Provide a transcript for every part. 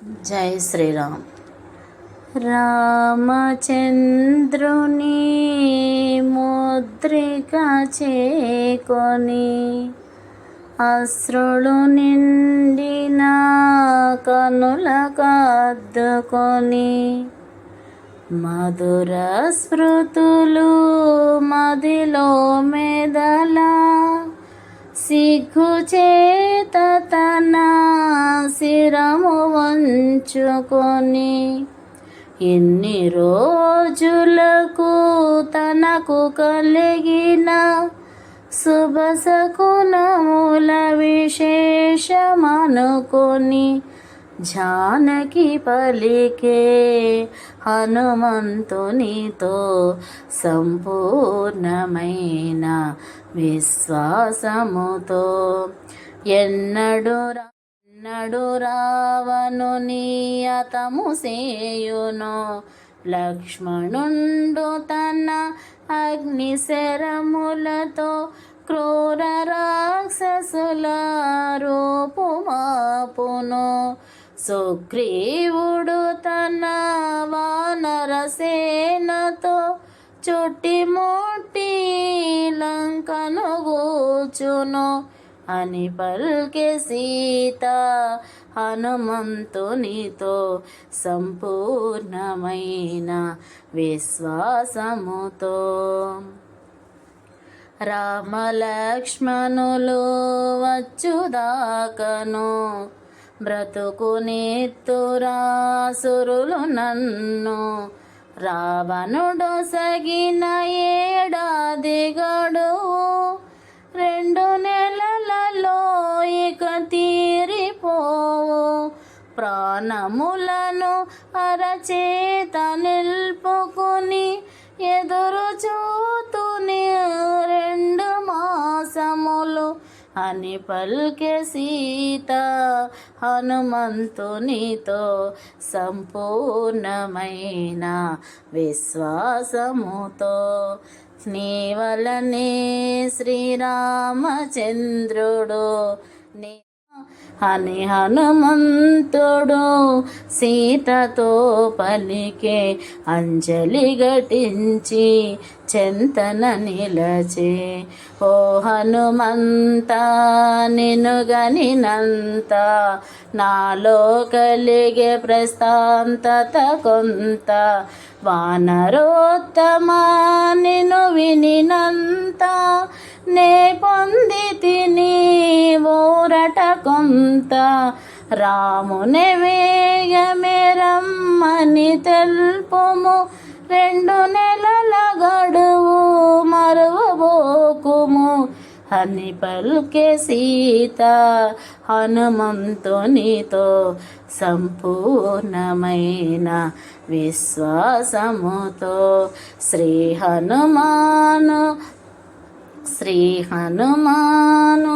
జై శ్రీరామ్. రామచంద్రుని ముద్రిక చేకొని అశ్రులు నిండిన కనుల కద్దుకొని మధుర స్మృతులు మదిలో మెదలా సిగ్గు చేత తన శిరము వంచుకొని ఎన్ని రోజులకు తనకు కలిగిన శుభశకునముల విశేషమనుకొని జానకి పలికే హనుమంతునితో సంపూర్ణమైన విశ్వాసముతో ఎన్నడు రావణుని అతము సేయును లక్ష్మణుండు తన అగ్నిశరములతో క్రూర రాక్షసుల రూపుమాపును సుగ్రీవుడు తన వానరసేనతో చుట్టిముట్టి లంకను గూచును అని పల్కె సీత హనుమంతునితో సంపూర్ణమైన విశ్వాసముతో. రామలక్ష్మణులు వచ్చుదాకను బ్రతుకునిత్తురాసురులు నన్ను రావణుడు సగిన ఏడాది గడువు 2 నెలలలో ఇక తీరిపోవు ప్రాణములను అరచేత నిల్పుకుని ఎదురు చూతుని 2 మాసములు అని పల్కె సీత హనుమంతునితో సంపూర్ణమైన విశ్వాసముతో. నీవలనే శ్రీరామచంద్రుడు అని హనుమంతుడు సీతతో పలికే అంజలి ఘటించి చెంతన నిలచే. ఓ హనుమంత నిన్ను గనినంత నాలో కలిగే ప్రశాంతత కొంత వానరోత్తమా నిన్ను వినినంత నే పొంది తిని ఊరట కొంత రాముని వేగమే రమ్మని తెల్పుము 2 నెలల గడువు మరువబోకుము అని పల్కె సీత హనుమంతునితో సంపూర్ణమైన విశ్వాసముతో. శ్రీ హనుమాను శ్రీ హనుమాను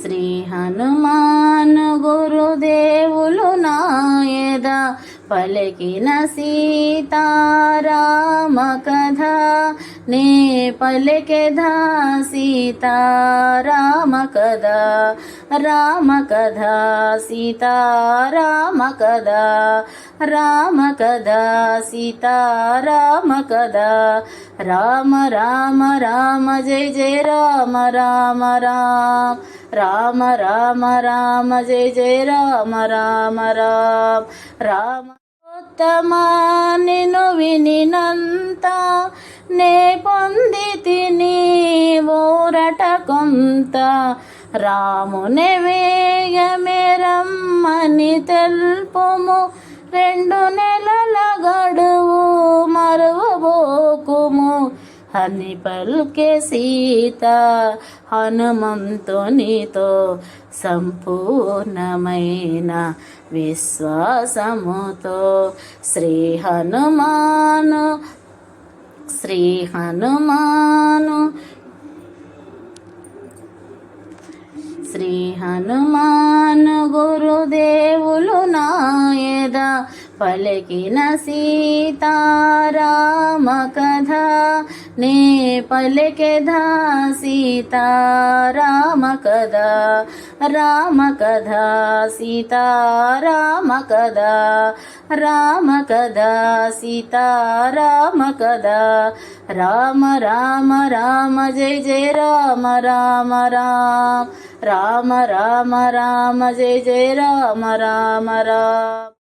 శ్రీ హనుమాను గురుదేవులు నాయద పలికిన సీతారామ కథ నే పలికెదా సీతారామ కథ రామ కథ సీతారామ కథ రామ కథ సీతారామ కథ రామ రామ రామ జయ జయ రామ రామ రామ రామ రామ రామ జయ జయ రామ రామ రామ రామ ఉత్తమా నిన్ను వినినంత నే పొంది తిని ఊరట కొంత రాముని వేగమే రమ్మని తెల్పుము 2 నెలల గడువు మరువబోకుము అని పల్కె సీత హనుమంతునితో సంపూర్ణమైన విశ్వాసముతో. శ్రీ హనుమాను శ్రీ హనుమాను శ్రీ హనుమాను గురుదేవులు నాయద పలికిన సీతారామ కథ నే పలికెదా సీతారామ కథ రామ కథ సీతారామ కథ రామ కథ సీతారామ కథ రామ రామ రామ జయ జయ రామ రామ రామ రామ రామ రామ జయ జయ రామ రామ రామ